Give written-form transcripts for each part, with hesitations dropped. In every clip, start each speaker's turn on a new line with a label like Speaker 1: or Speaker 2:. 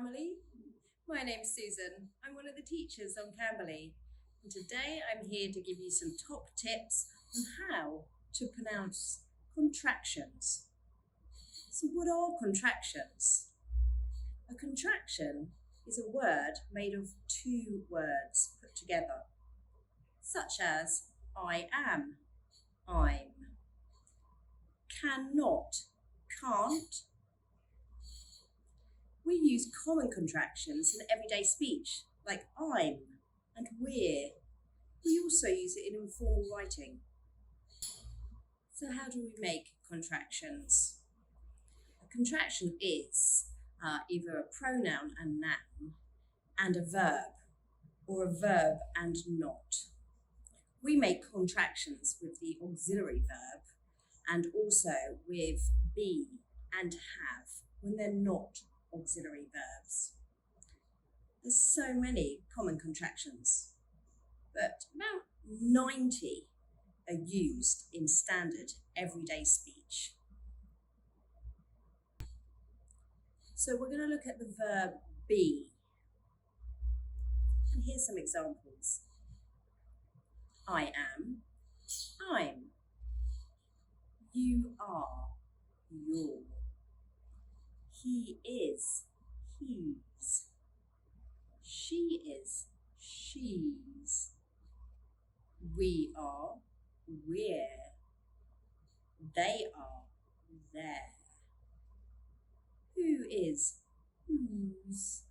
Speaker 1: family. My name's Susan. I'm one of the teachers on Camberley, and today I'm here to give you some top tips on how to pronounce contractions. So what are contractions? A contraction is a word made of two words put together, such as I am, I'm, cannot, can't. We use common contractions in everyday speech, like I'm and we're. We also use it in informal writing. So how do we make contractions? A contraction is either a pronoun and noun and a verb, or a verb and not. We make contractions with the auxiliary verb and also with be and have when they're not auxiliary verbs. There's so many common contractions, but about 90 are used in standard everyday speech. So we're going to look at the verb be, and here's some examples. I am, I'm. You are, you're. He is, he's. She is, she's. We are, we're. They are, they're. Who is, whose.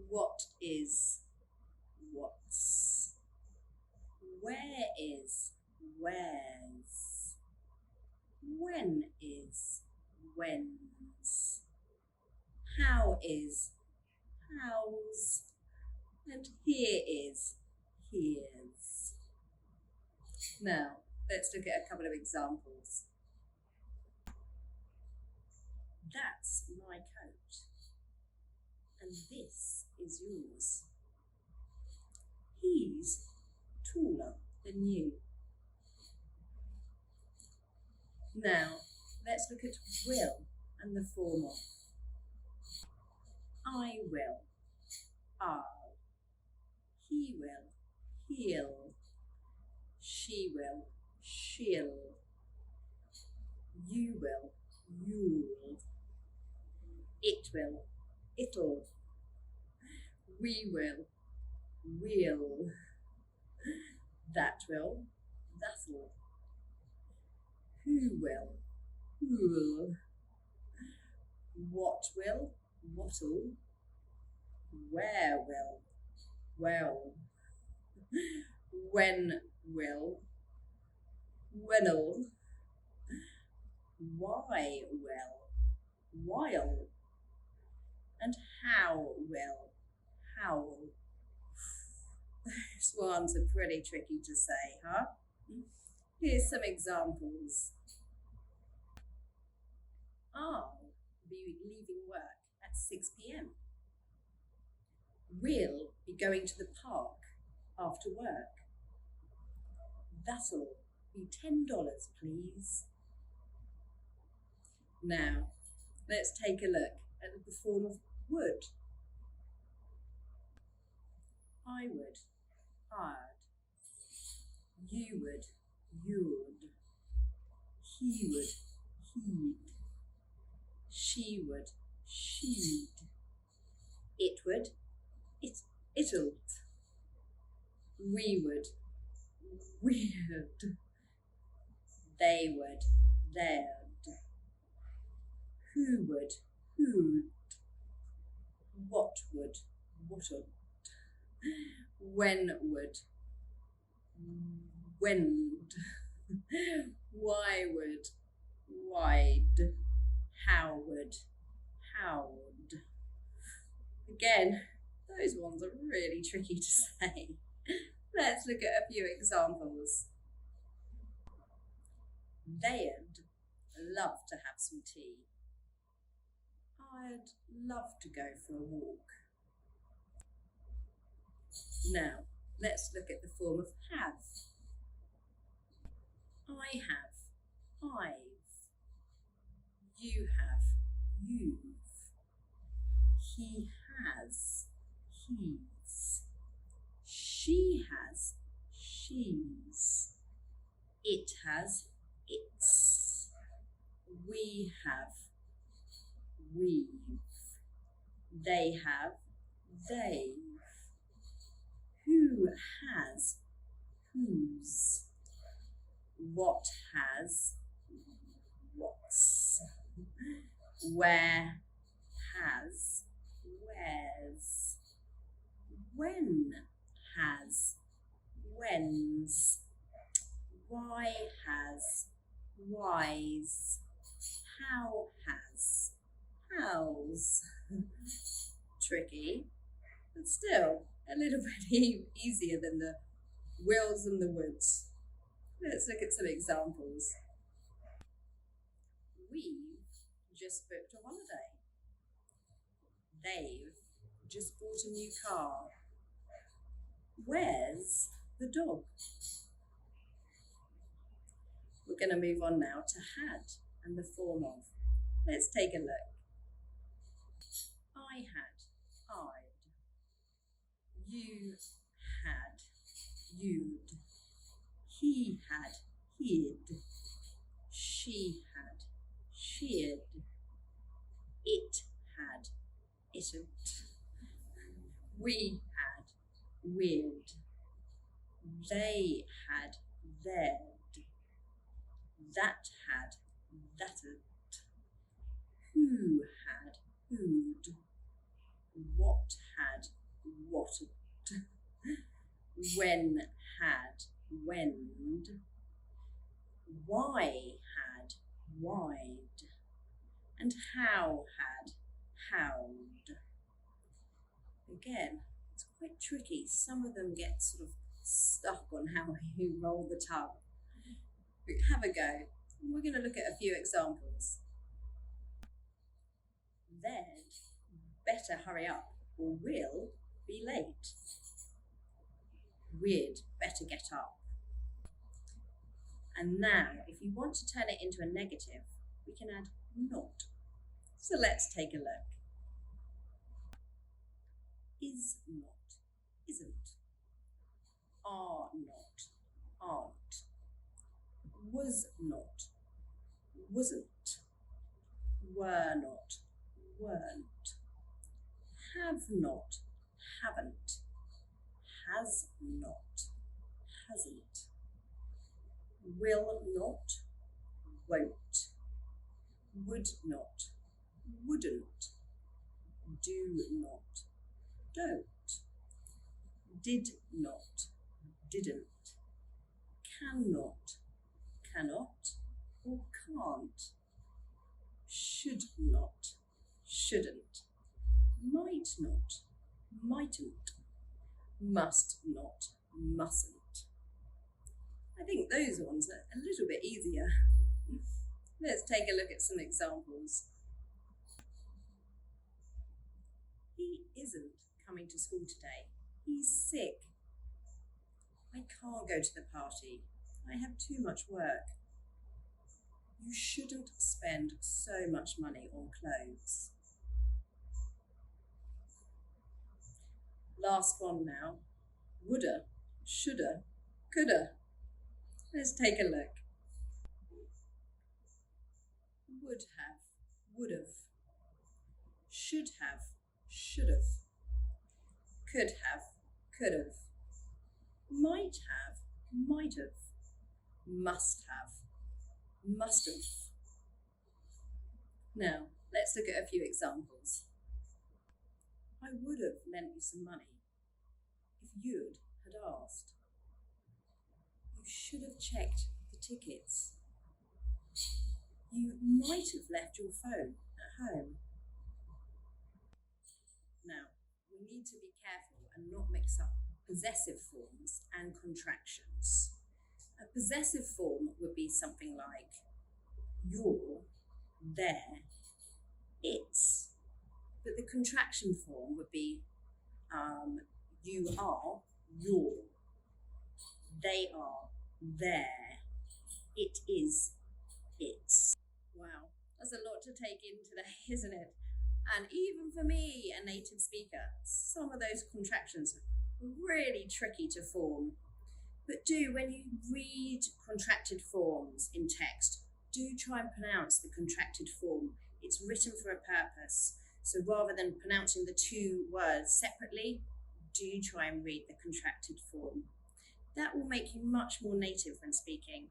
Speaker 1: What is, what's. Where is, where's. When is, when's. How is, how's. And here is, here's. Now, let's look at a couple of examples. That's my coat, and this is yours. He's taller than you. Now, let's look at will and the form of. I will, I'll. He will, he'll. She will, she'll. You will, you'll. It will, it'll. We will, we'll. That will, that'll. Who will, who'll. What will, what'll. Where will, where'll. When will, when'll. Why will, why'll. And how will, how'll. These ones are pretty tricky to say, huh? Here's some examples. I'll be leaving work at 6 p.m. We'll be going to the park after work. That'll be $10, please. Now, let's take a look at the form of would. I would, I'd. You would, you'd. He would, he'd. She would, she'd. It would, it'll. We would, we'd. They would, they'd. Who would, who'd. What would, what'd. When would, when'd. Why would, why'd. How would, how'd. Again, those ones are really tricky to say. Let's look at a few examples. They'd love to have some tea. I'd love to go for a walk. Now, let's look at the form of have. I have, I've. You have, you've. He has he's. She has she's. It has its. We have we've. They have they've. Who has whose. What has what's. Where has where's. When has when's. Why has why's. How has how's. Tricky, but still a little bit easier than the wills and the woulds. Let's look at some examples. We've just booked a holiday. They've just bought a new car. Where's the dog? We're going to move on now to had and the form of. Let's take a look. I had, I'd. You had, you'd. He had, he'd. She had, she'd. It had, it'd. We had, we'd. They had, they'd. That had, that'd. Who had, who'd. What had, what'd. When had, when'd. Why had, why'd. And how had, how'd. Again, it's quite tricky. Some of them get sort of stuck on how you roll the tongue. But have a go. We're going to look at a few examples. They'd better hurry up or we'll be late. We'd better get up. And now, if you want to turn it into a negative, we can add not. So let's take a look. Is not, isn't. Are not, aren't. Was not, wasn't. Were not, weren't. Have not, haven't. Has not, hasn't. Will not, won't. Would not, wouldn't. Do not, don't. Did not, didn't. Cannot, cannot, or can't. Should not, shouldn't. Might not, mightn't. Must not, mustn't. I think those ones are a little bit easier. Let's take a look at some examples. He isn't coming to school today. He's sick. I can't go to the party. I have too much work. You shouldn't spend so much money on clothes. Last one now. Woulda, shoulda, coulda. Let's take a look. Would have, would've. Should have, should've. Could have, could've. Might have, might've. Must have, must've. Now, let's look at a few examples. I would have lent you some money if you'd had asked. You should have checked the tickets. You might have left your phone at home. Now, we need to be careful and not mix up possessive forms and contractions. A possessive form would be something like you're, there, it's. But the contraction form would be you are, you're, they are, there, it is, it's. Wow, that's a lot to take in today, isn't it? And even for me, a native speaker, some of those contractions are really tricky to form. But when you read contracted forms in text, do try and pronounce the contracted form. It's written for a purpose. So rather than pronouncing the two words separately, do try and read the contracted form. That will make you much more native when speaking.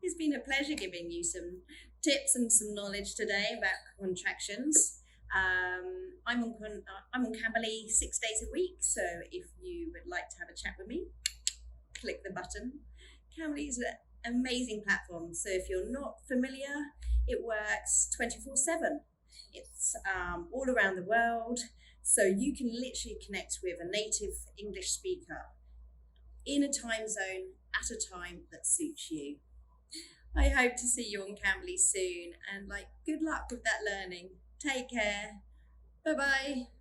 Speaker 1: It's been a pleasure giving you some tips and some knowledge today about contractions. I'm on Cambly 6 days a week, so if you would like to have a chat with me, click the button. Cambly is an amazing platform, so if you're not familiar, it works 24/7. It's all around the world, so you can literally connect with a native English speaker in a time zone at a time that suits you. I hope to see you on Cambly soon, and good luck with that learning. Take care. Bye bye.